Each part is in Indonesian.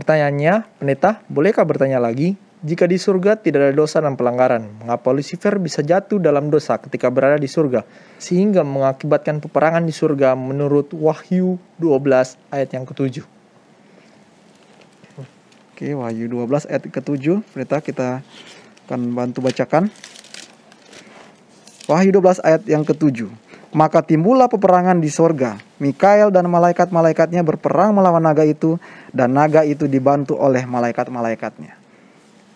Pertanyaannya, pendeta, bolehkah bertanya lagi? Jika di surga tidak ada dosa dan pelanggaran, mengapa Lucifer bisa jatuh dalam dosa ketika berada di surga, sehingga mengakibatkan peperangan di surga menurut Wahyu 12 ayat yang ke-7? Oke, Wahyu 12 ayat ke-7, pendeta kita akan bantu bacakan. Wahyu 12 ayat yang ke-7. Maka timbullah peperangan di surga. Mikael dan malaikat-malaikatnya berperang melawan naga itu, dan naga itu dibantu oleh malaikat-malaikatnya.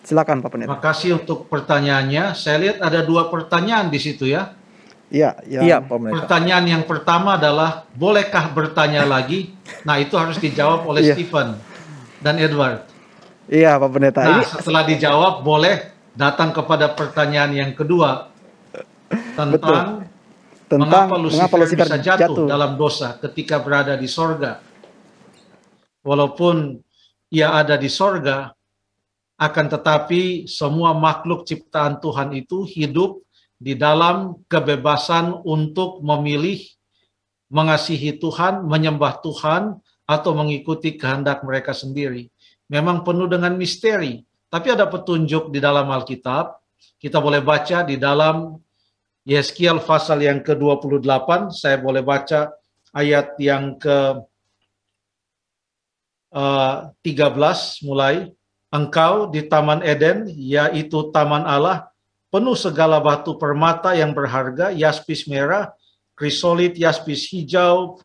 Silakan Pak Pendeta. Terima kasih untuk pertanyaannya. Saya lihat ada 2 pertanyaan di situ ya. Iya, Pak Pendeta. Pertanyaan yang pertama adalah, bolehkah bertanya lagi? Nah, itu harus dijawab oleh Stephen dan Edward. Iya, Pak Pendeta. Nah, setelah dijawab, boleh datang kepada pertanyaan yang kedua tentang mengapa Lucifer bisa jatuh dalam dosa ketika berada di sorga. Walaupun ia ada di sorga, akan tetapi semua makhluk ciptaan Tuhan itu hidup di dalam kebebasan untuk memilih mengasihi Tuhan, menyembah Tuhan, atau mengikuti kehendak mereka sendiri. Memang penuh dengan misteri, tapi ada petunjuk di dalam Alkitab. Kita boleh baca di dalam Yeskiel pasal yang ke-28, saya boleh baca ayat yang ke-13 mulai. Engkau di Taman Eden, yaitu Taman Allah, penuh segala batu permata yang berharga, yaspis merah, krisolit, yaspis hijau,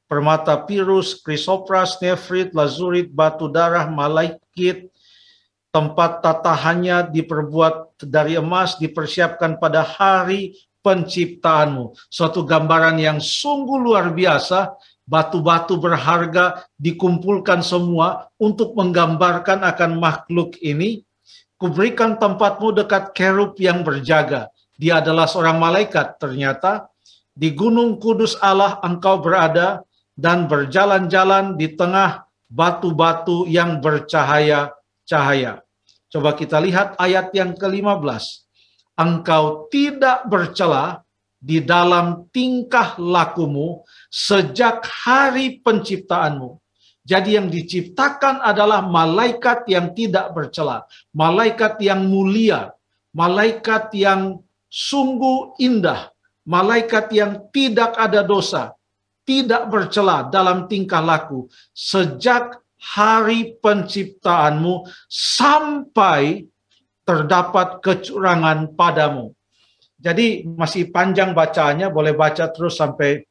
permata pirus, krisopras, nefrit, lazurit, batu darah, malaikit. Tempat tatahannya diperbuat dari emas, dipersiapkan pada hari penciptaanmu. Suatu gambaran yang sungguh luar biasa. Batu-batu berharga dikumpulkan semua untuk menggambarkan akan makhluk ini. Kuberikan tempatmu dekat kerub yang berjaga. Dia adalah seorang malaikat ternyata. Di gunung kudus Allah engkau berada dan berjalan-jalan di tengah batu-batu yang bercahaya-cahaya. Coba kita lihat ayat yang ke-15. Engkau tidak bercela di dalam tingkah lakumu sejak hari penciptaanmu. Jadi yang diciptakan adalah malaikat yang tidak bercela, malaikat yang mulia, malaikat yang sungguh indah, malaikat yang tidak ada dosa, tidak bercela dalam tingkah laku sejak hari penciptaanmu sampai terdapat kecurangan padamu. Jadi masih panjang bacaannya, boleh baca terus sampai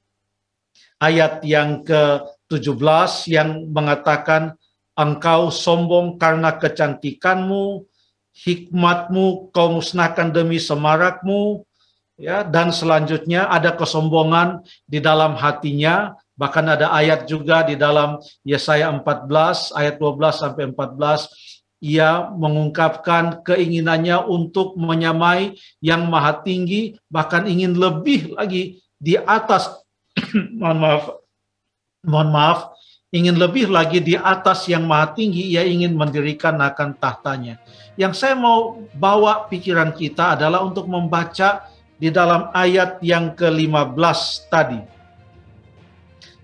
ayat yang ke-17 yang mengatakan, engkau sombong karena kecantikanmu, hikmatmu kau musnahkan demi semarakmu, ya, dan selanjutnya ada kesombongan di dalam hatinya. Bahkan ada ayat juga di dalam Yesaya 14 ayat 12 sampai 14. Ia mengungkapkan keinginannya untuk menyamai yang maha tinggi, bahkan ingin lebih lagi di atas, mohon maaf, ingin lebih lagi di atas yang maha tinggi, ia ingin mendirikan akan tahtanya. Yang saya mau bawa pikiran kita adalah untuk membaca di dalam ayat yang ke-15 tadi.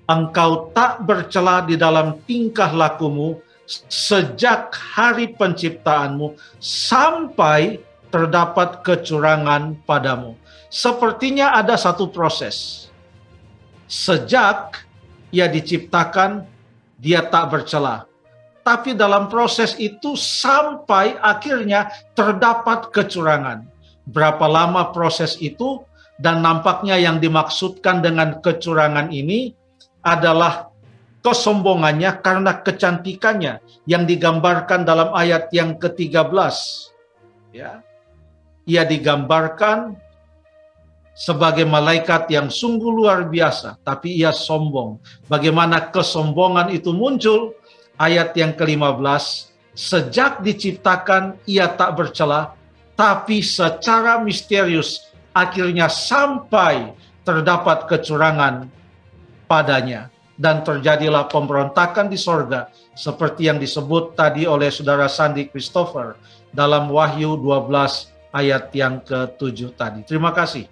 Engkau tak bercela di dalam tingkah lakumu, sejak hari penciptaanmu sampai terdapat kecurangan padamu. Sepertinya ada satu proses. Sejak ia diciptakan, dia tak bercela. Tapi dalam proses itu sampai akhirnya terdapat kecurangan. Berapa lama proses itu? Dan nampaknya yang dimaksudkan dengan kecurangan ini adalah kesombongannya karena kecantikannya yang digambarkan dalam ayat yang ke-13. Ya. Ia digambarkan sebagai malaikat yang sungguh luar biasa, tapi ia sombong. Bagaimana kesombongan itu muncul? Ayat yang ke-15, sejak diciptakan ia tak bercela, tapi secara misterius akhirnya sampai terdapat kecurangan padanya. Dan terjadilah pemberontakan di sorga, seperti yang disebut tadi oleh Saudara Sandy Christopher dalam Wahyu 12 ayat yang ke-7 tadi. Terima kasih.